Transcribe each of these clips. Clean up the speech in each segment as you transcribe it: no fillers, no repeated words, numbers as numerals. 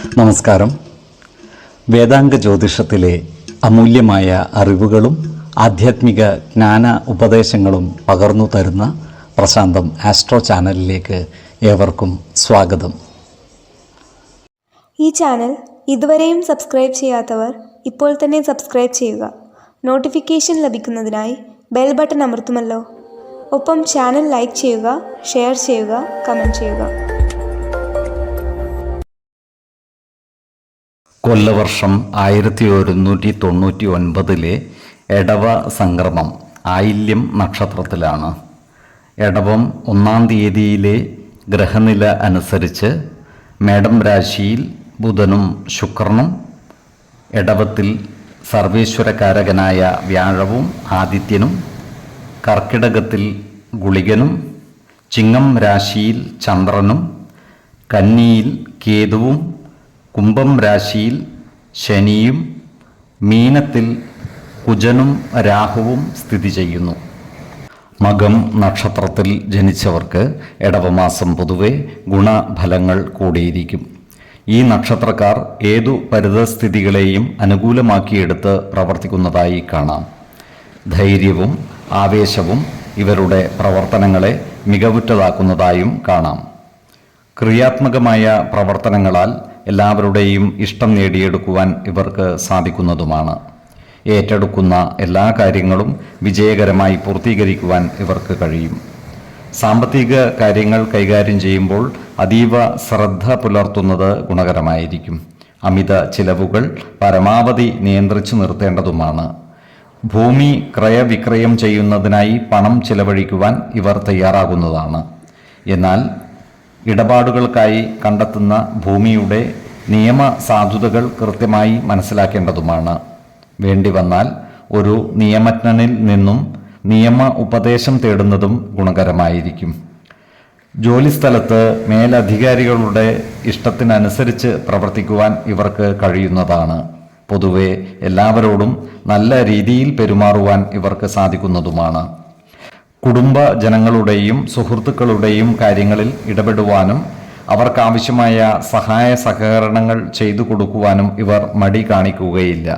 നമസ്കാരം. വേദാംഗ ജ്യോതിഷത്തിലെ അമൂല്യമായ അറിവുകളും ആധ്യാത്മിക ജ്ഞാന ഉപദേശങ്ങളും പകർന്നു തരുന്ന പ്രശാന്തം ആസ്ട്രോ ചാനലിലേക്ക് ഏവർക്കും സ്വാഗതം. ഈ ചാനൽ ഇതുവരെയും സബ്സ്ക്രൈബ് ചെയ്യാത്തവർ ഇപ്പോൾ തന്നെ സബ്സ്ക്രൈബ് ചെയ്യുക. നോട്ടിഫിക്കേഷൻ ലഭിക്കുന്നതിനായി ബെൽ ബട്ടൺ അമർത്തുമല്ലോ. ഒപ്പം ചാനൽ ലൈക്ക് ചെയ്യുക, ഷെയർ ചെയ്യുക, കമൻറ്റ് ചെയ്യുക. കൊല്ലവർഷം 1199 എടവ സംക്രമം ആയില്യം നക്ഷത്രത്തിലാണ്. എടവം 1-ാം തീയതിയിലെ ഗ്രഹനില അനുസരിച്ച് മേടം രാശിയിൽ ബുധനും ശുക്രനും, എടവത്തിൽ സർവേശ്വരകാരകനായ വ്യാഴവും ആദിത്യനും, കർക്കിടകത്തിൽ ഗുളികനും, ചിങ്ങം രാശിയിൽ ചന്ദ്രനും, കന്നിയിൽ കേതുവും, കുംഭം രാശിയിൽ ശനിയും, മീനത്തിൽ കുജനും രാഹുവും സ്ഥിതി ചെയ്യുന്നു. മകം നക്ഷത്രത്തിൽ ജനിച്ചവർക്ക് എടവമാസം പൊതുവെ ഗുണഫലങ്ങൾ കൂടിയിരിക്കും. ഈ നക്ഷത്രക്കാർ ഏതു പരിതസ്ഥിതികളെയും അനുകൂലമാക്കിയെടുത്ത് പ്രവർത്തിക്കുന്നതായി കാണാം. ധൈര്യവും ആവേശവും ഇവരുടെ പ്രവർത്തനങ്ങളെ മികവുറ്റതാക്കുന്നതായും കാണാം. ക്രിയാത്മകമായ പ്രവർത്തനങ്ങളാൽ എല്ലാവരുടെയും ഇഷ്ടം നേടിയെടുക്കുവാൻ ഇവർക്ക് സാധിക്കുന്നതുമാണ്. ഏറ്റെടുക്കുന്ന എല്ലാ കാര്യങ്ങളും വിജയകരമായി പൂർത്തീകരിക്കുവാൻ ഇവർക്ക് കഴിയും. സാമ്പത്തിക കാര്യങ്ങൾ കൈകാര്യം ചെയ്യുമ്പോൾ അതീവ ശ്രദ്ധ പുലർത്തുന്നത് ഗുണകരമായിരിക്കും. അമിത ചിലവുകൾ പരമാവധി നിയന്ത്രിച്ചു നിർത്തേണ്ടതുമാണ്. ഭൂമി ക്രയവിക്രയം ചെയ്യുന്നതിനായി പണം ചിലവഴിക്കുവാൻ ഇവർ തയ്യാറാകുന്നതാണ്. എന്നാൽ ഇടപാടുകൾക്കായി കണ്ടെത്തുന്ന ഭൂമിയുടെ നിയമ സാധുതകൾ കൃത്യമായി മനസ്സിലാക്കേണ്ടതുമാണ്. വേണ്ടി വന്നാൽ ഒരു നിയമജ്ഞനിൽ നിന്നും നിയമ ഉപദേശം തേടുന്നതും ഗുണകരമായിരിക്കും. ജോലിസ്ഥലത്ത് മേലധികാരികളുടെ ഇഷ്ടത്തിനനുസരിച്ച് പ്രവർത്തിക്കുവാൻ ഇവർക്ക് കഴിയുന്നതാണ്. പൊതുവെ എല്ലാവരോടും നല്ല രീതിയിൽ പെരുമാറുവാൻ ഇവർക്ക് സാധിക്കുന്നതുമാണ്. കുടുംബ ജനങ്ങളുടെയും സുഹൃത്തുക്കളുടെയും കാര്യങ്ങളിൽ ഇടപെടുവാനും അവർക്കാവശ്യമായ സഹായ സഹകരണങ്ങൾ ചെയ്തു കൊടുക്കുവാനും ഇവർ മടി കാണിക്കുകയില്ല.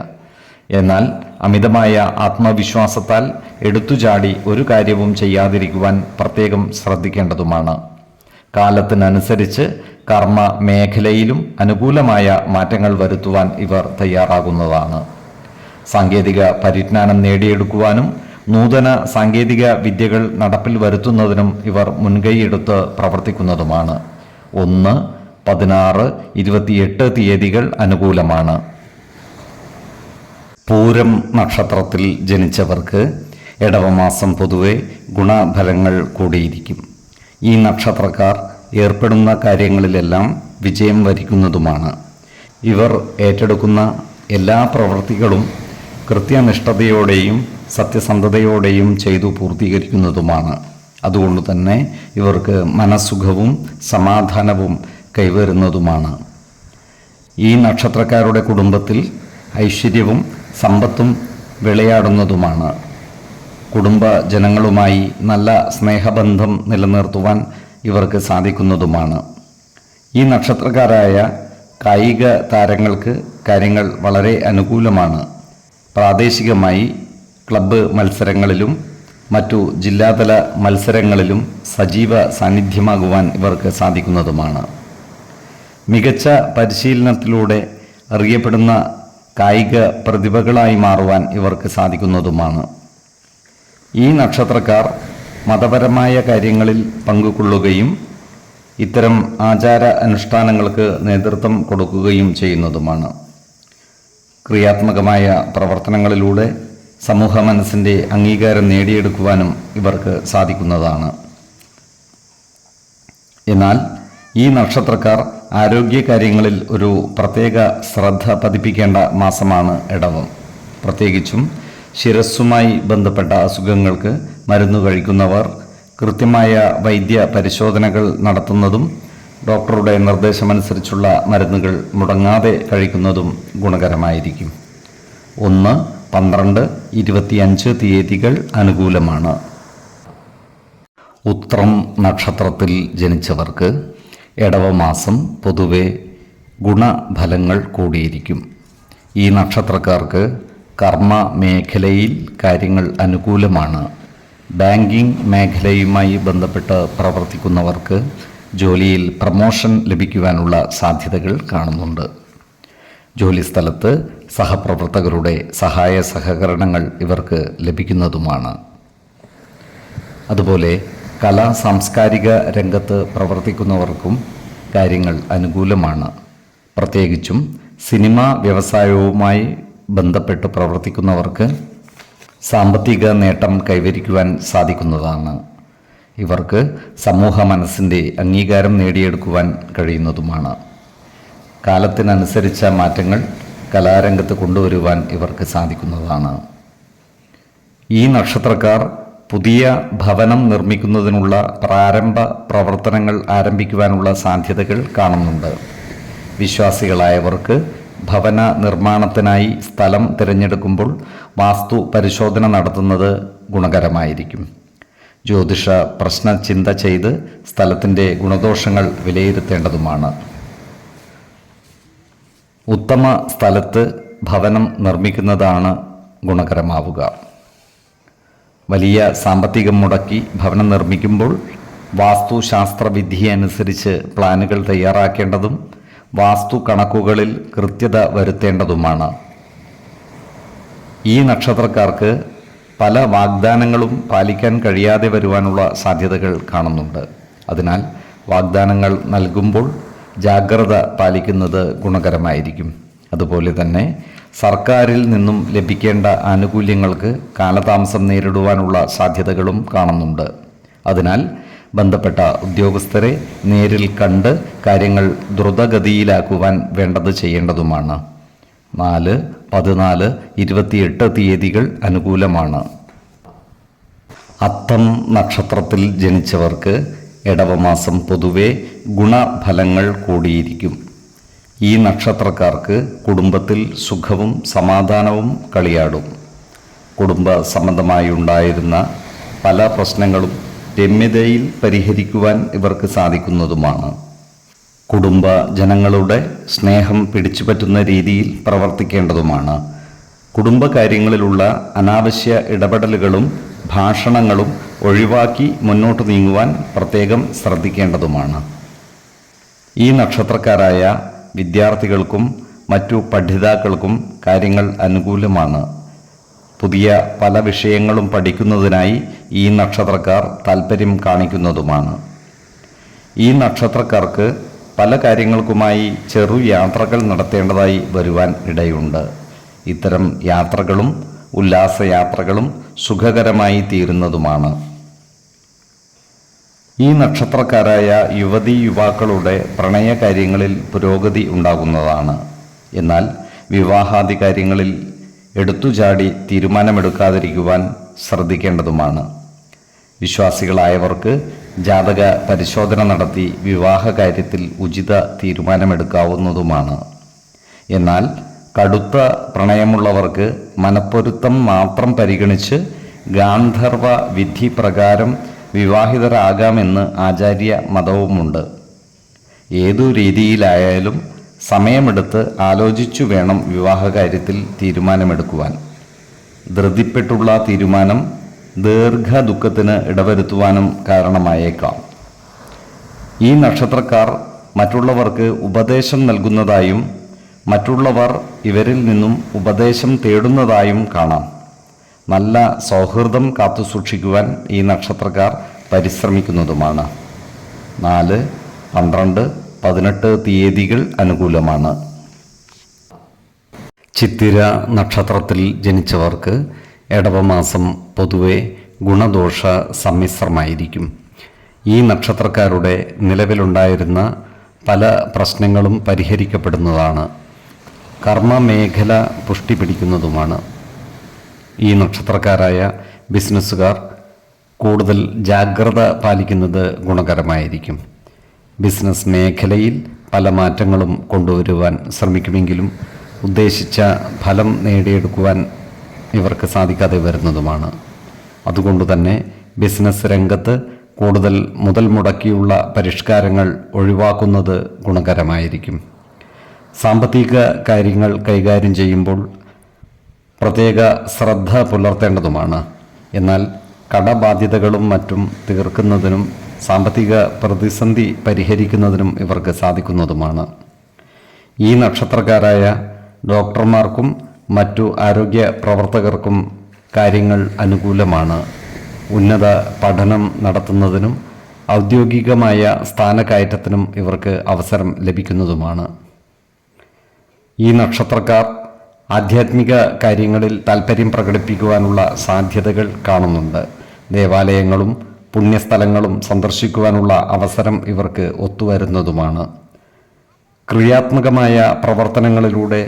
എന്നാൽ അമിതമായ ആത്മവിശ്വാസത്താൽ എടുത്തുചാടി ഒരു കാര്യവും ചെയ്യാതിരിക്കുവാൻ പ്രത്യേകം ശ്രദ്ധിക്കേണ്ടതുമാണ്. കാലത്തിനനുസരിച്ച് കർമ്മ മേഖലയിലും അനുകൂലമായ മാറ്റങ്ങൾ വരുത്തുവാൻ ഇവർ തയ്യാറാകുന്നതാണ്. സാങ്കേതിക പരിജ്ഞാനം നേടിയെടുക്കുവാനും നൂതന സാങ്കേതിക വിദ്യകൾ നടപ്പിൽ വരുത്തുന്നതിനും ഇവർ മുൻകൈയെടുത്ത് പ്രവർത്തിക്കുന്നതുമാണ്. 1, 16, 28 തീയതികൾ അനുകൂലമാണ്. പൂരം നക്ഷത്രത്തിൽ ജനിച്ചവർക്ക് എടവമാസം പൊതുവെ ഗുണഫലങ്ങൾ കൂടിയിരിക്കും. ഈ നക്ഷത്രക്കാർ ഏർപ്പെടുന്ന കാര്യങ്ങളിലെല്ലാം വിജയം വരിക്കുന്നതുമാണ്. ഇവർ ഏറ്റെടുക്കുന്ന എല്ലാ പ്രവൃത്തികളും കൃത്യനിഷ്ഠതയോടെയും സത്യസന്ധതയോടെയും ചെയ്തു പൂർത്തീകരിക്കുന്നതുമാണ്. അതുകൊണ്ട് തന്നെ ഇവർക്ക് മനസ്സുഖവും സമാധാനവും കൈവരുന്നതുമാണ്. ഈ നക്ഷത്രക്കാരുടെ കുടുംബത്തിൽ ഐശ്വര്യവും സമ്പത്തും വിളയാടുന്നതുമാണ്. കുടുംബ ജനങ്ങളുമായി നല്ല സ്നേഹബന്ധം നിലനിർത്തുവാൻ ഇവർക്ക് സാധിക്കുന്നതുമാണ്. ഈ നക്ഷത്രക്കാരായ കായിക താരങ്ങൾക്ക് കാര്യങ്ങൾ വളരെ അനുകൂലമാണ്. പ്രാദേശികമായി ക്ലബ്ബ് മത്സരങ്ങളിലും മറ്റു ജില്ലാതല മത്സരങ്ങളിലും സജീവ സാന്നിധ്യമാകുവാൻ ഇവർക്ക് സാധിക്കുന്നതുമാണ്. മികച്ച പരിശീലനത്തിലൂടെ അറിയപ്പെടുന്ന കായിക പ്രതിഭകളായി മാറുവാൻ ഇവർക്ക് സാധിക്കുന്നതുമാണ്. ഈ നക്ഷത്രക്കാർ മതപരമായ കാര്യങ്ങളിൽ പങ്കുകൊള്ളുകയും ഇത്തരം ആചാര അനുഷ്ഠാനങ്ങൾക്ക് നേതൃത്വം കൊടുക്കുകയും ചെയ്യുന്നതുമാണ്. ക്രിയാത്മകമായ പ്രവർത്തനങ്ങളിലൂടെ സമൂഹ മനസ്സിൻ്റെ അംഗീകാരം നേടിയെടുക്കുവാനും ഇവർക്ക് സാധിക്കുന്നതാണ്. എന്നാൽ ഈ നക്ഷത്രക്കാർ ആരോഗ്യകാര്യങ്ങളിൽ ഒരു പ്രത്യേക ശ്രദ്ധ പതിപ്പിക്കേണ്ട മാസമാണ് എടവം. പ്രത്യേകിച്ചും ശിരസ്സുമായി ബന്ധപ്പെട്ട അസുഖങ്ങൾക്ക് മരുന്ന് കഴിക്കുന്നവർ കൃത്യമായ വൈദ്യ പരിശോധനകൾ നടത്തുന്നതും ഡോക്ടറുടെ നിർദ്ദേശമനുസരിച്ചുള്ള മരുന്നുകൾ മുടങ്ങാതെ കഴിക്കുന്നതും ഗുണകരമായിരിക്കും. 1, 12, 25 തീയതികൾ അനുകൂലമാണ്. ഉത്രം നക്ഷത്രത്തിൽ ജനിച്ചവർക്ക് എടവമാസം പൊതുവെ ഗുണഫലങ്ങൾ കൂടിയിരിക്കും. ഈ നക്ഷത്രക്കാർക്ക് കർമ്മ മേഖലയിൽ കാര്യങ്ങൾ അനുകൂലമാണ്. ബാങ്കിംഗ് മേഖലയുമായി ബന്ധപ്പെട്ട് പ്രവർത്തിക്കുന്നവർക്ക് ജോലിയിൽ പ്രമോഷൻ ലഭിക്കുവാനുള്ള സാധ്യതകൾ കാണുന്നുണ്ട്. ജോലിസ്ഥലത്ത് സഹപ്രവർത്തകരുടെ സഹായ സഹകരണങ്ങൾ ഇവർക്ക് ലഭിക്കുന്നതുമാണ്. അതുപോലെ കലാ സാംസ്കാരിക രംഗത്ത് പ്രവർത്തിക്കുന്നവർക്കും കാര്യങ്ങൾ അനുകൂലമാണ്. പ്രത്യേകിച്ചും സിനിമാ വ്യവസായവുമായി ബന്ധപ്പെട്ട് പ്രവർത്തിക്കുന്നവർക്ക് സാമ്പത്തിക നേട്ടം കൈവരിക്കുവാൻ സാധിക്കുന്നതാണ്. ഇവർക്ക് സമൂഹ മനസ്സിൻ്റെ അംഗീകാരം നേടിയെടുക്കുവാൻ കഴിയുന്നതുമാണ്. കാലത്തിനനുസരിച്ച മാറ്റങ്ങൾ കലാരംഗത്ത് കൊണ്ടുവരുവാൻ ഇവർക്ക് സാധിക്കുന്നതാണ്. ഈ നക്ഷത്രക്കാർ പുതിയ ഭവനം നിർമ്മിക്കുന്നതിനുള്ള പ്രാരംഭ പ്രവർത്തനങ്ങൾ ആരംഭിക്കുവാനുള്ള സാധ്യതകൾ കാണുന്നുണ്ട്. വിശ്വാസികളായവർക്ക് ഭവന നിർമ്മാണത്തിനായി സ്ഥലം തിരഞ്ഞെടുക്കുമ്പോൾ വാസ്തു പരിശോധന നടത്തുന്നത് ഗുണകരമായിരിക്കും. ജ്യോതിഷ പ്രശ്നചിന്ത ചെയ്ത് സ്ഥലത്തിൻ്റെ ഗുണദോഷങ്ങൾ വിലയിരുത്തേണ്ടതുമാണ്. ഉത്തമ സ്ഥലത്ത് ഭവനം നിർമ്മിക്കുന്നതാണ് ഗുണകരമാവുക. വലിയ സാമ്പത്തികം മുടക്കി ഭവനം നിർമ്മിക്കുമ്പോൾ വാസ്തുശാസ്ത്രവിധി അനുസരിച്ച് പ്ലാനുകൾ തയ്യാറാക്കേണ്ടതും വാസ്തു കണക്കുകളിൽ കൃത്യത വരുത്തേണ്ടതുമാണ്. ഈ നക്ഷത്രക്കാർക്ക് പല വാഗ്ദാനങ്ങളും പാലിക്കാൻ കഴിയാതെ വരുവാനുള്ള സാധ്യതകൾ കാണുന്നുണ്ട്. അതിനാൽ വാഗ്ദാനങ്ങൾ നൽകുമ്പോൾ ജാഗ്രത പാലിക്കുന്നത് ഗുണകരമായിരിക്കും. അതുപോലെ തന്നെ സർക്കാരിൽ നിന്നും ലഭിക്കേണ്ട ആനുകൂല്യങ്ങൾക്ക് കാലതാമസം നേരിടുവാനുള്ള സാധ്യതകളും കാണുന്നുണ്ട്. അതിനാൽ ബന്ധപ്പെട്ട ഉദ്യോഗസ്ഥരെ നേരിൽ കണ്ട് കാര്യങ്ങൾ ദ്രുതഗതിയിലാക്കുവാൻ വേണ്ടത് ചെയ്യേണ്ടതുമാണ്. 4, 14, 28 തീയതികൾ അനുകൂലമാണ്. അത്തം നക്ഷത്രത്തിൽ ജനിച്ചവർക്ക് ഇടവമാസം പൊതുവെ ഗുണഫലങ്ങൾ കൂടിയിരിക്കും. ഈ നക്ഷത്രക്കാർക്ക് കുടുംബത്തിൽ സുഖവും സമാധാനവും കളിയാടും. കുടുംബ സംബന്ധമായി ഉണ്ടായിരുന്ന പല പ്രശ്നങ്ങളും രമ്യതയിൽ പരിഹരിക്കുവാൻ ഇവർക്ക് സാധിക്കുന്നതുമാണ്. കുടുംബ ജനങ്ങളുടെ സ്നേഹം പിടിച്ചുപറ്റുന്ന രീതിയിൽ പ്രവർത്തിക്കേണ്ടതുമാണ്. കുടുംബകാര്യങ്ങളിലുള്ള അനാവശ്യ ഇടപെടലുകളും ഭാഷണങ്ങളും ഒഴിവാക്കി മുന്നോട്ട് നീങ്ങുവാൻ പ്രത്യേകം ശ്രദ്ധിക്കേണ്ടതുമാണ്. ഈ നക്ഷത്രക്കാരായ വിദ്യാർത്ഥികൾക്കും മറ്റു പഠിതാക്കൾക്കും കാര്യങ്ങൾ അനുകൂലമാണ്. പുതിയ പല വിഷയങ്ങളും പഠിക്കുന്നതിനായി ഈ നക്ഷത്രക്കാർ താൽപ്പര്യം കാണിക്കുന്നതുമാണ്. ഈ നക്ഷത്രക്കാർക്ക് പല കാര്യങ്ങൾക്കുമായി ചെറു യാത്രകൾ നടത്തേണ്ടതായി വരുവാൻ ഇടയുണ്ട്. ഇത്തരം യാത്രകളും ഉല്ലാസയാത്രകളും സുഖകരമായി തീരുന്നതുമാണ്. ഈ നക്ഷത്രക്കാരായ യുവതീ യുവാക്കളുടെ പ്രണയകാര്യങ്ങളിൽ പുരോഗതി ഉണ്ടാകുന്നതാണ്. എന്നാൽ വിവാഹാദി കാര്യങ്ങളിൽ എടുത്തുചാടി തീരുമാനമെടുക്കാതിരിക്കുവാൻ ശ്രദ്ധിക്കേണ്ടതുമാണ്. വിശ്വാസികളായവർക്ക് ജാതക പരിശോധന നടത്തി വിവാഹ കാര്യത്തിൽ ഉചിത തീരുമാനമെടുക്കാവുന്നതുമാണ്. എന്നാൽ കടുത്ത പ്രണയമുള്ളവർക്ക് മനപ്പൊരുത്തം മാത്രം പരിഗണിച്ച് ഗാന്ധർവ വിധി പ്രകാരം വിവാഹിതരാകാമെന്ന് ആചാര്യ മതവുമുണ്ട്. ഏതു രീതിയിലായാലും സമയമെടുത്ത് ആലോചിച്ചു വേണം വിവാഹകാര്യത്തിൽ തീരുമാനമെടുക്കുവാൻ. ധൃതിപ്പെട്ടുള്ള തീരുമാനം ദീർഘദുഃഖത്തിന് ഇടവരുത്തുവാനും കാരണമായേക്കാം. ഈ നക്ഷത്രക്കാർ മറ്റുള്ളവർക്ക് ഉപദേശം നൽകുന്നതായും മറ്റുള്ളവർ ഇവരിൽ നിന്നും ഉപദേശം തേടുന്നതായും കാണാം. നല്ല സൗഹൃദം കാത്തുസൂക്ഷിക്കുവാൻ ഈ നക്ഷത്രക്കാർ പരിശ്രമിക്കുന്നതുമാണ്. 4, 12, 18 തീയതികൾ അനുകൂലമാണ്. ചിത്തിര നക്ഷത്രത്തിൽ ജനിച്ചവർക്ക് ഇടവമാസം പൊതുവെ ഗുണദോഷ സമ്മിശ്രമായിരിക്കും. ഈ നക്ഷത്രക്കാരുടെ നിലവിലുണ്ടായിരുന്ന പല പ്രശ്നങ്ങളും പരിഹരിക്കപ്പെടുന്നതാണ്. കർമ്മമേഖല പുഷ്ടി പിടിക്കുന്നതുമാണ്. ഈ നക്ഷത്രക്കാരായ ബിസിനസ്സുകാർ കൂടുതൽ ജാഗ്രത പാലിക്കുന്നത് ഗുണകരമായിരിക്കും. ബിസിനസ് മേഖലയിൽ പല മാറ്റങ്ങളും കൊണ്ടുവരുവാൻ ശ്രമിക്കുമെങ്കിലും ഉദ്ദേശിച്ച ഫലം നേടിയെടുക്കുവാൻ ഇവർക്ക് സാധിക്കാതെ വരുന്നതുമാണ്. അതുകൊണ്ടുതന്നെ ബിസിനസ് രംഗത്ത് കൂടുതൽ മുതൽ മുടക്കിയുള്ള പരിഷ്കാരങ്ങൾ ഒഴിവാക്കുന്നത് ഗുണകരമായിരിക്കും. സാമ്പത്തിക കാര്യങ്ങൾ കൈകാര്യം ചെയ്യുമ്പോൾ പ്രത്യേക ശ്രദ്ധ പുലർത്തേണ്ടതുമാണ്. എന്നാൽ കടബാധ്യതകളും മറ്റും തീർക്കുന്നതിനും സാമ്പത്തിക പ്രതിസന്ധി പരിഹരിക്കുന്നതിനും ഇവർക്ക് സാധിക്കുന്നതുമാണ്. ഈ നക്ഷത്രക്കാരായ ഡോക്ടർമാർക്കും മറ്റു ആരോഗ്യ പ്രവർത്തകർക്കും കാര്യങ്ങൾ അനുകൂലമാണ്. ഉന്നത പഠനം നടത്തുന്നതിനും ഔദ്യോഗികമായ സ്ഥാനക്കയറ്റത്തിനും ഇവർക്ക് അവസരം ലഭിക്കുന്നതുമാണ്. ഈ നക്ഷത്രക്കാർ ആധ്യാത്മിക കാര്യങ്ങളിൽ താൽപ്പര്യം പ്രകടിപ്പിക്കുവാനുള്ള സാധ്യതകൾ കാണുന്നുണ്ട്. ദേവാലയങ്ങളും പുണ്യസ്ഥലങ്ങളും സന്ദർശിക്കുവാനുള്ള അവസരം ഇവർക്ക് ഒത്തുവരുന്നതുമാണ്. ക്രിയാത്മകമായ പ്രവർത്തനങ്ങളിലൂടെ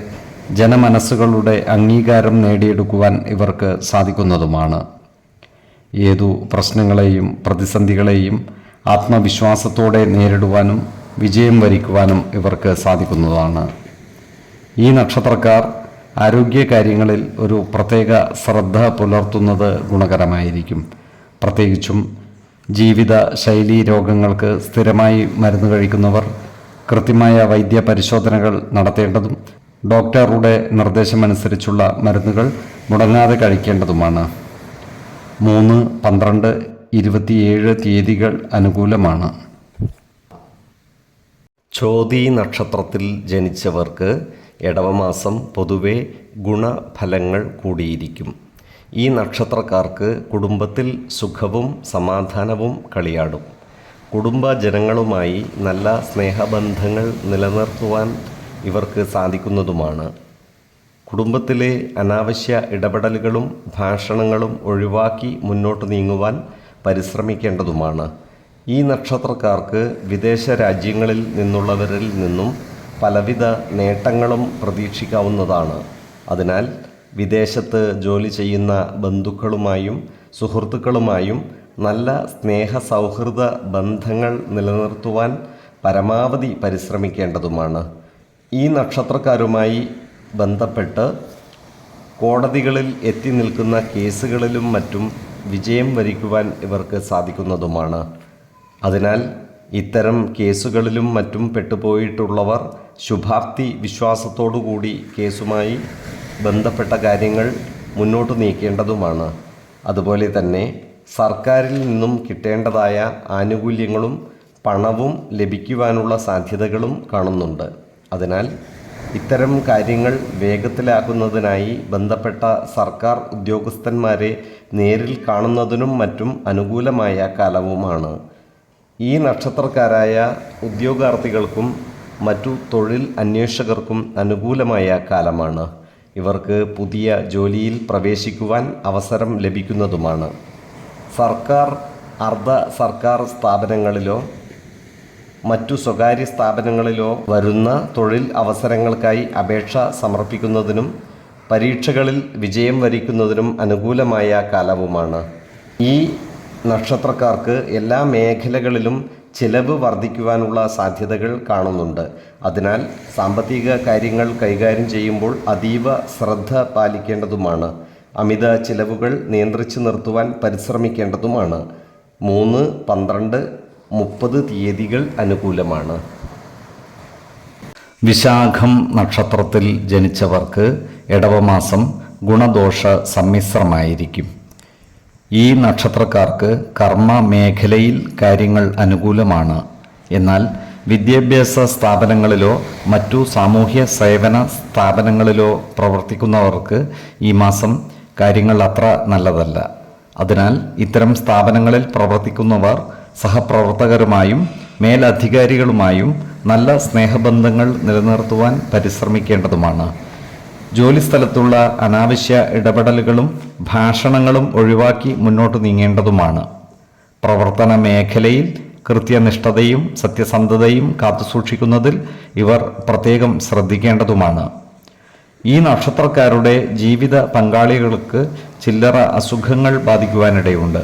ജനമനസ്സുകളുടെ അംഗീകാരം നേടിയെടുക്കുവാൻ ഇവർക്ക് സാധിക്കുന്നതുമാണ്. ഏതു പ്രശ്നങ്ങളെയും പ്രതിസന്ധികളെയും ആത്മവിശ്വാസത്തോടെ നേരിടുവാനും വിജയം വരിക്കുവാനും ഇവർക്ക് സാധിക്കുന്നതാണ്. ഈ നക്ഷത്രക്കാർ ആരോഗ്യകാര്യങ്ങളിൽ ഒരു പ്രത്യേക ശ്രദ്ധ പുലർത്തുന്നത് ഗുണകരമായിരിക്കും. പ്രത്യേകിച്ചും ജീവിത ശൈലീ രോഗങ്ങൾക്ക് സ്ഥിരമായി മരുന്ന് കഴിക്കുന്നവർ കൃത്യമായ വൈദ്യ പരിശോധനകൾ നടത്തേണ്ടതും ഡോക്ടറുടെ നിർദ്ദേശമനുസരിച്ചുള്ള മരുന്നുകൾ മുടങ്ങാതെ കഴിക്കേണ്ടതുമാണ്. 3, 12, 27 തീയതികൾ അനുകൂലമാണ്. ചോതി നക്ഷത്രത്തിൽ ജനിച്ചവർക്ക് ഇടവമാസം പൊതുവെ ഗുണഫലങ്ങൾ കൂടിയിരിക്കും. ഈ നക്ഷത്രക്കാർക്ക് കുടുംബത്തിൽ സുഖവും സമാധാനവും കളിയാടും. കുടുംബജനങ്ങളുമായി നല്ല സ്നേഹബന്ധങ്ങൾ നിലനിർത്തുവാൻ ഇവർക്ക് സാധിക്കുന്നതുമാണ്. കുടുംബത്തിലെ അനാവശ്യ ഇടപെടലുകളും ഭാഷണങ്ങളും ഒഴിവാക്കി മുന്നോട്ട് നീങ്ങുവാൻ പരിശ്രമിക്കേണ്ടതുമാണ്. ഈ നക്ഷത്രക്കാർക്ക് വിദേശ രാജ്യങ്ങളിൽ നിന്നുള്ളവരിൽ നിന്നും പലവിധ നേട്ടങ്ങളും പ്രതീക്ഷിക്കാവുന്നതാണ്. അതിനാൽ വിദേശത്ത് ജോലി ചെയ്യുന്ന ബന്ധുക്കളുമായും സുഹൃത്തുക്കളുമായും നല്ല സ്നേഹ സൗഹൃദ ബന്ധങ്ങൾ നിലനിർത്തുവാൻ പരമാവധി പരിശ്രമിക്കേണ്ടതുമാണ്. ഈ നക്ഷത്രക്കാരുമായി ബന്ധപ്പെട്ട് കോടതികളിൽ എത്തി നിൽക്കുന്ന കേസുകളിലും മറ്റും വിജയം വരിക്കുവാൻ ഇവർക്ക് സാധിക്കുന്നതുമാണ്. അതിനാൽ ഇത്തരം കേസുകളിലും മറ്റും പെട്ടുപോയിട്ടുള്ളവർ ശുഭാപ്തി വിശ്വാസത്തോടുകൂടി കേസുമായി ബന്ധപ്പെട്ട കാര്യങ്ങൾ മുന്നോട്ട് നീക്കേണ്ടതുമാണ്. അതുപോലെ തന്നെ സർക്കാരിൽ നിന്നും കിട്ടേണ്ടതായ ആനുകൂല്യങ്ങളും പണവും ലഭിക്കുവാനുള്ള സാധ്യതകളും കാണുന്നുണ്ട്. അതിനാൽ ഇത്തരം കാര്യങ്ങൾ വേഗത്തിലാക്കുന്നതിനായി ബന്ധപ്പെട്ട സർക്കാർ ഉദ്യോഗസ്ഥന്മാരെ നേരിൽ കാണുന്നതിനും മറ്റും അനുകൂലമായ കാലവുമാണ്. ഈ നക്ഷത്രക്കാരായ ഉദ്യോഗാർത്ഥികൾക്കും മറ്റു തൊഴിൽ അന്വേഷകർക്കും അനുകൂലമായ കാലമാണ്. ഇവർക്ക് പുതിയ ജോലിയിൽ പ്രവേശിക്കുവാൻ അവസരം ലഭിക്കുന്നതുമാണ്. സർക്കാർ, അർദ്ധ സർക്കാർ സ്ഥാപനങ്ങളിലോ മറ്റു സ്വകാര്യ സ്ഥാപനങ്ങളിലോ വരുന്ന തൊഴിൽ അവസരങ്ങൾക്കായി അപേക്ഷ സമർപ്പിക്കുന്നതിനും പരീക്ഷകളിൽ വിജയം വരിക്കുന്നതിനും അനുകൂലമായ കാലവുമാണ്. ഈ നക്ഷത്രക്കാർക്ക് എല്ലാ മേഖലകളിലും ചിലവ് വർദ്ധിക്കുവാനുള്ള സാധ്യതകൾ കാണുന്നുണ്ട്. അതിനാൽ സാമ്പത്തിക കാര്യങ്ങൾ കൈകാര്യം ചെയ്യുമ്പോൾ അതീവ ശ്രദ്ധ പാലിക്കേണ്ടതുമാണ്. അമിത ചിലവുകൾ നിയന്ത്രിച്ചു നിർത്തുവാൻ പരിശ്രമിക്കേണ്ടതുമാണ്. 3, 12, 30 തീയതികൾ അനുകൂലമാണ്. വിശാഖം നക്ഷത്രത്തിൽ ജനിച്ചവർക്ക് ഇടവമാസം ഗുണദോഷ സമ്മിശ്രമായിരിക്കും. ഈ നക്ഷത്രക്കാർക്ക് കർമ്മ മേഖലയിൽ കാര്യങ്ങൾ അനുകൂലമാണ്. എന്നാൽ വിദ്യാഭ്യാസ സ്ഥാപനങ്ങളിലോ മറ്റു സാമൂഹ്യ സേവന സ്ഥാപനങ്ങളിലോ പ്രവർത്തിക്കുന്നവർക്ക് ഈ മാസം കാര്യങ്ങൾ അത്ര നല്ലതല്ല. അതിനാൽ ഇത്തരം സ്ഥാപനങ്ങളിൽ പ്രവർത്തിക്കുന്നവർ സഹപ്രവർത്തകരുമായും മേലധികാരികളുമായും നല്ല സ്നേഹബന്ധങ്ങൾ നിലനിർത്തുവാൻ പരിശ്രമിക്കേണ്ടതുമാണ്. ജോലിസ്ഥലത്തുള്ള അനാവശ്യ ഇടപെടലുകളും ഭാഷണങ്ങളും ഒഴിവാക്കി മുന്നോട്ട് നീങ്ങേണ്ടതുമാണ്. പ്രവർത്തന മേഖലയിൽ കൃത്യനിഷ്ഠതയും സത്യസന്ധതയും കാത്തുസൂക്ഷിക്കുന്നതിൽ ഇവർ പ്രത്യേകം ശ്രദ്ധിക്കേണ്ടതുമാണ്. ഈ നക്ഷത്രക്കാരുടെ ജീവിത പങ്കാളികൾക്ക് ചില്ലറ അസുഖങ്ങൾ ബാധിക്കുവാനിടയുണ്ട്.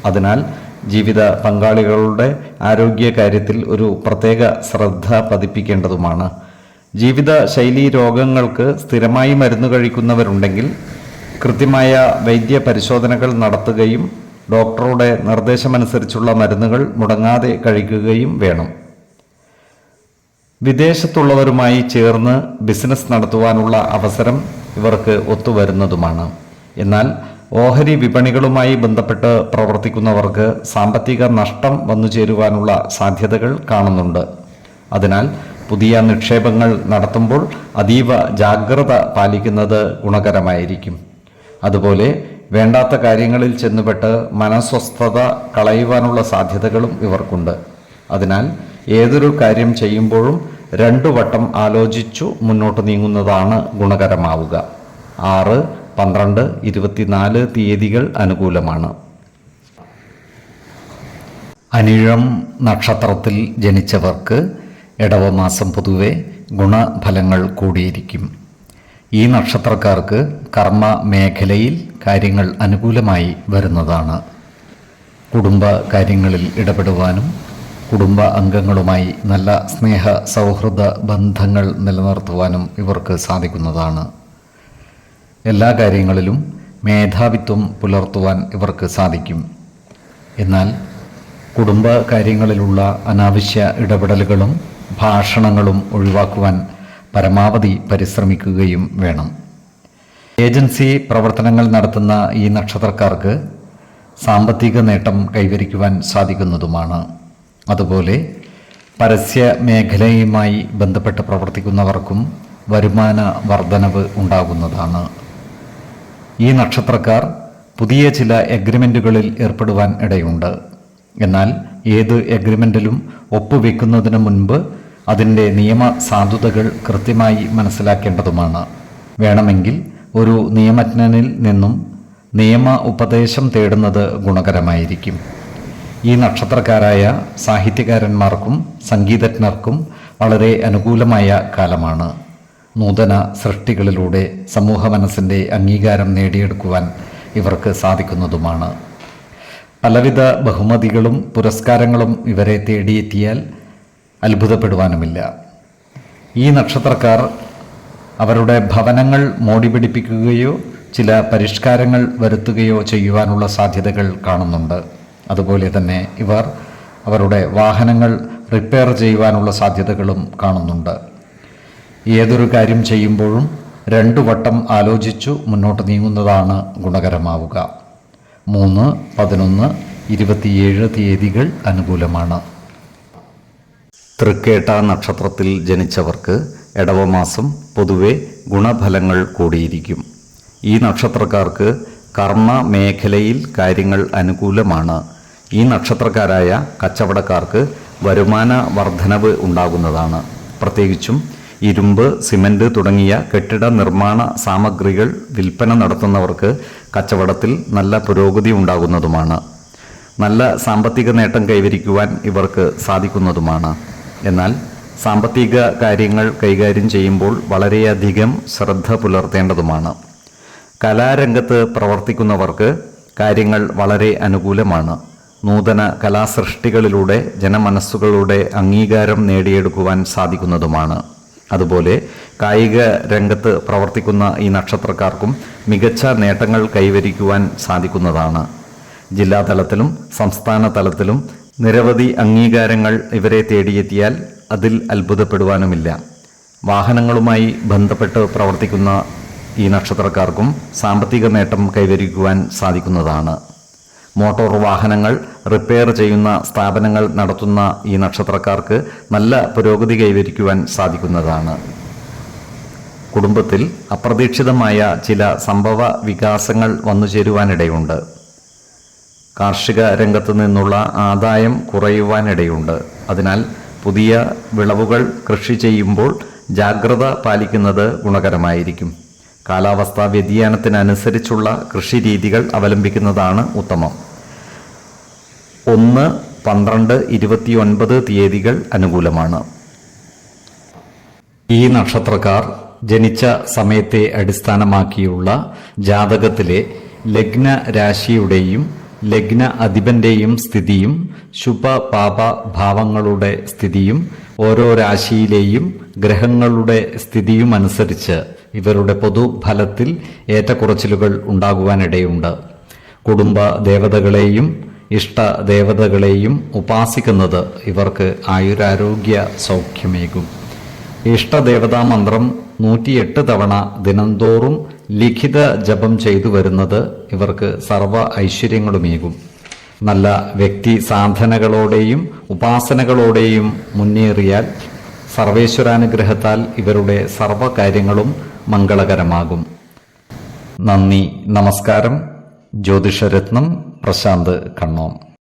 അതിനാൽ ജീവിത പങ്കാളികളുടെ ആരോഗ്യ കാര്യത്തിൽ ഒരു പ്രത്യേക ശ്രദ്ധ പതിപ്പിക്കേണ്ടതുമാണ്. ജീവിത ശൈലീ രോഗങ്ങൾക്ക് സ്ഥിരമായി മരുന്ന് കഴിക്കുന്നവരുണ്ടെങ്കിൽ കൃത്യമായ വൈദ്യ പരിശോധനകൾ നടത്തുകയും ഡോക്ടറുടെ നിർദ്ദേശമനുസരിച്ചുള്ള മരുന്നുകൾ മുടങ്ങാതെ കഴിക്കുകയും വേണം. വിദേശത്തുള്ളവരുമായി ചേർന്ന് ബിസിനസ് നടത്തുവാനുള്ള അവസരം ഇവർക്ക് ഒത്തുവരുന്നതുമാണ്. എന്നാൽ ഓഹരി വിപണികളുമായി ബന്ധപ്പെട്ട് പ്രവർത്തിക്കുന്നവർക്ക് സാമ്പത്തിക നഷ്ടം വന്നു ചേരുവാനുള്ള സാധ്യതകൾ കാണുന്നുണ്ട്. അതിനാൽ പുതിയ നിക്ഷേപങ്ങൾ നടത്തുമ്പോൾ അതീവ ജാഗ്രത പാലിക്കുന്നത് ഗുണകരമായിരിക്കും. അതുപോലെ വേണ്ടാത്ത കാര്യങ്ങളിൽ ചെന്നുപെട്ട് മനസ്വസ്ഥത കളയുവാനുള്ള സാധ്യതകളും ഇവർക്കുണ്ട്. അതിനാൽ ഏതൊരു കാര്യം ചെയ്യുമ്പോഴും 2 വട്ടം ആലോചിച്ചു മുന്നോട്ട് നീങ്ങുന്നതാണ് ഗുണകരമാവുക. 6, 12, 24 തീയതികൾ അനുകൂലമാണ്. അനിഴം നക്ഷത്രത്തിൽ ജനിച്ചവർക്ക് ഇടവമാസം പൊതുവെ ഗുണഫലങ്ങൾ കൂടിയിരിക്കും. ഈ നക്ഷത്രക്കാർക്ക് കർമ്മ മേഖലയിൽ കാര്യങ്ങൾ അനുകൂലമായി വരുന്നതാണ്. കുടുംബ കാര്യങ്ങളിൽ ഇടപെടുവാനും കുടുംബ അംഗങ്ങളുമായി നല്ല സ്നേഹ സൗഹൃദ ബന്ധങ്ങൾ നിലനിർത്തുവാനും ഇവർക്ക് സാധിക്കുന്നതാണ്. എല്ലാ കാര്യങ്ങളിലും മേധാവിത്വം പുലർത്തുവാൻ ഇവർക്ക് സാധിക്കും. എന്നാൽ കുടുംബ കാര്യങ്ങളിലുള്ള അനാവശ്യ ഇടപെടലുകളും ഭാഷണങ്ങളും ഒഴിവാക്കുവാൻ പരമാവധി പരിശ്രമിക്കുകയും വേണം. ഏജൻസി പ്രവർത്തനങ്ങൾ നടത്തുന്ന ഈ നക്ഷത്രക്കാർക്ക് സാമ്പത്തിക നേട്ടം കൈവരിക്കുവാൻ സാധിക്കുന്നതുമാണ്. അതുപോലെ പരസ്യ മേഖലയുമായി ബന്ധപ്പെട്ട് പ്രവർത്തിക്കുന്നവർക്കും വരുമാന വർധനവ് ഉണ്ടാകുന്നതാണ്. ഈ നക്ഷത്രക്കാർ പുതിയ ചില എഗ്രിമെൻറ്റുകളിൽ ഏർപ്പെടുവാൻ ഇടയുണ്ട്. എന്നാൽ ഏത് എഗ്രിമെൻറ്റിലും ഒപ്പുവെക്കുന്നതിന് മുൻപ് അതിൻ്റെ നിയമ സാധുതകൾ കൃത്യമായി മനസ്സിലാക്കേണ്ടതുമാണ്. വേണമെങ്കിൽ ഒരു നിയമജ്ഞനിൽ നിന്നും നിയമ ഉപദേശം തേടുന്നത് ഗുണകരമായിരിക്കും. ഈ നക്ഷത്രക്കാരായ സാഹിത്യകാരന്മാർക്കും സംഗീതജ്ഞർക്കും വളരെ അനുകൂലമായ കാലമാണ്. നൂതന സൃഷ്ടികളിലൂടെ സമൂഹ മനസ്സിൻ്റെ അംഗീകാരം നേടിയെടുക്കുവാൻ ഇവർക്ക് സാധിക്കുന്നതുമാണ്. പലവിധ ബഹുമതികളും പുരസ്കാരങ്ങളും ഇവരെ തേടിയെത്തിയാൽ അത്ഭുതപ്പെടുവാനുമില്ല. ഈ നക്ഷത്രക്കാർ അവരുടെ ഭവനങ്ങൾ മോടി പിടിപ്പിക്കുകയോ ചില പരിഷ്കാരങ്ങൾ വരുത്തുകയോ ചെയ്യുവാനുള്ള സാധ്യതകൾ കാണുന്നുണ്ട്. അതുപോലെ തന്നെ ഇവർ അവരുടെ വാഹനങ്ങൾ റിപ്പയർ ചെയ്യുവാനുള്ള സാധ്യതകളും കാണുന്നുണ്ട്. ഏതൊരു കാര്യം ചെയ്യുമ്പോഴും 2 വട്ടം ആലോചിച്ചു മുന്നോട്ട് നീങ്ങുന്നതാണ് ഗുണകരമാവുക. 3, 11, 27 തീയതികൾ അനുകൂലമാണ്. തൃക്കേട്ട നക്ഷത്രത്തിൽ ജനിച്ചവർക്ക് ഇടവമാസം പൊതുവെ ഗുണഫലങ്ങൾ കൂടിയിരിക്കും. ഈ നക്ഷത്രക്കാർക്ക് കർമ്മ മേഖലയിൽ കാര്യങ്ങൾ അനുകൂലമാണ്. ഈ നക്ഷത്രക്കാരായ കച്ചവടക്കാർക്ക് വരുമാന വർധനവ് ഉണ്ടാകുന്നതാണ്. പ്രത്യേകിച്ചും ഇരുമ്പ്, സിമൻറ്റ് തുടങ്ങിയ കെട്ടിട നിർമ്മാണ സാമഗ്രികൾ വിൽപ്പന നടത്തുന്നവർക്ക് കച്ചവടത്തിൽ നല്ല പുരോഗതി ഉണ്ടാകുന്നതുമാണ്. നല്ല സാമ്പത്തിക നേട്ടം കൈവരിക്കുവാൻ ഇവർക്ക് സാധിക്കുന്നതുമാണ്. എന്നാൽ സാമ്പത്തിക കാര്യങ്ങൾ കൈകാര്യം ചെയ്യുമ്പോൾ വളരെയധികം ശ്രദ്ധ പുലർത്തേണ്ടതുമാണ്. കലാരംഗത്ത് പ്രവർത്തിക്കുന്നവർക്ക് കാര്യങ്ങൾ വളരെ അനുകൂലമാണ്. നൂതന കലാസൃഷ്ടികളിലൂടെ ജനമനസ്സുകളുടെ അംഗീകാരം നേടിയെടുക്കുവാൻ സാധിക്കുന്നതുമാണ്. അതുപോലെ കായിക രംഗത്ത് പ്രവർത്തിക്കുന്ന ഈ നക്ഷത്രക്കാർക്കും മികച്ച നേട്ടങ്ങൾ കൈവരിക്കുവാൻ സാധിക്കുന്നതാണ്. ജില്ലാതലത്തിലും സംസ്ഥാന തലത്തിലും നിരവധി അംഗീകാരങ്ങൾ ഇവരെ തേടിയെത്തിയാൽ അതിൽ അത്ഭുതപ്പെടുവാനുമില്ല. വാഹനങ്ങളുമായി ബന്ധപ്പെട്ട് പ്രവർത്തിക്കുന്ന ഈ നക്ഷത്രക്കാർക്കും സാമ്പത്തിക നേട്ടം കൈവരിക്കുവാൻ സാധിക്കുന്നതാണ്. മോട്ടോർ വാഹനങ്ങൾ റിപ്പയർ ചെയ്യുന്ന സ്ഥാപനങ്ങൾ നടത്തുന്ന ഈ നക്ഷത്രക്കാർക്ക് നല്ല പുരോഗതി കൈവരിക്കുവാൻ സാധിക്കുന്നതാണ്. കുടുംബത്തിൽ അപ്രതീക്ഷിതമായ ചില സംഭവ വികാസങ്ങൾ വന്നുചേരുവാനിടയുണ്ട്. കാർഷിക രംഗത്തു നിന്നുള്ള ആദായം കുറയുവാനിടയുണ്ട്. അതിനാൽ പുതിയ വിളവുകൾ കൃഷി ചെയ്യുമ്പോൾ ജാഗ്രത പാലിക്കുന്നത് ഗുണകരമായിരിക്കും. കാലാവസ്ഥാ വ്യതിയാനത്തിനനുസരിച്ചുള്ള കൃഷി രീതികൾ അവലംബിക്കുന്നതാണ് ഉത്തമം. 1, 12, 29 തീയതികൾ അനുകൂലമാണ്. ഈ നക്ഷത്രക്കാർ ജനിച്ച സമയത്തെ അടിസ്ഥാനമാക്കിയുള്ള ജാതകത്തിലെ ലഗ്ന രാശിയുടെയും ലഗ്ന അധിപന്റെയും സ്ഥിതിയും ശുഭപാപ ഭാവങ്ങളുടെ സ്ഥിതിയും ഓരോ രാശിയിലെയും ഗ്രഹങ്ങളുടെ സ്ഥിതിയും അനുസരിച്ച് ഇവരുടെ പൊതുഫലത്തിൽ ഏറ്റക്കുറച്ചിലുകൾ ഉണ്ടാകുവാനിടയുണ്ട്. കുടുംബ ദേവതകളെയും ഇഷ്ടദേവതകളെയും ഉപാസിക്കുന്നത് ഇവർക്ക് ആയുരാരോഗ്യ സൗഖ്യമേകും. ഇഷ്ടദേവതാ മന്ത്രം 108 തവണ ദിനംതോറും ലിഖിത ജപം ചെയ്തു വരുന്നത് ഇവർക്ക് സർവ്വ ഐശ്വര്യങ്ങളുമേകും. നല്ല വ്യക്തി സാധനകളോടെയും ഉപാസനകളോടെയും മുന്നേറിയാൽ സർവേശ്വരാനുഗ്രഹത്താൽ ഇവരുടെ സർവ്വകാര്യങ്ങളും മംഗളകരമാകും. നന്ദി, നമസ്കാരം. ജ്യോതിഷരത്നം പ്രശാന്ത് കണ്ണോം.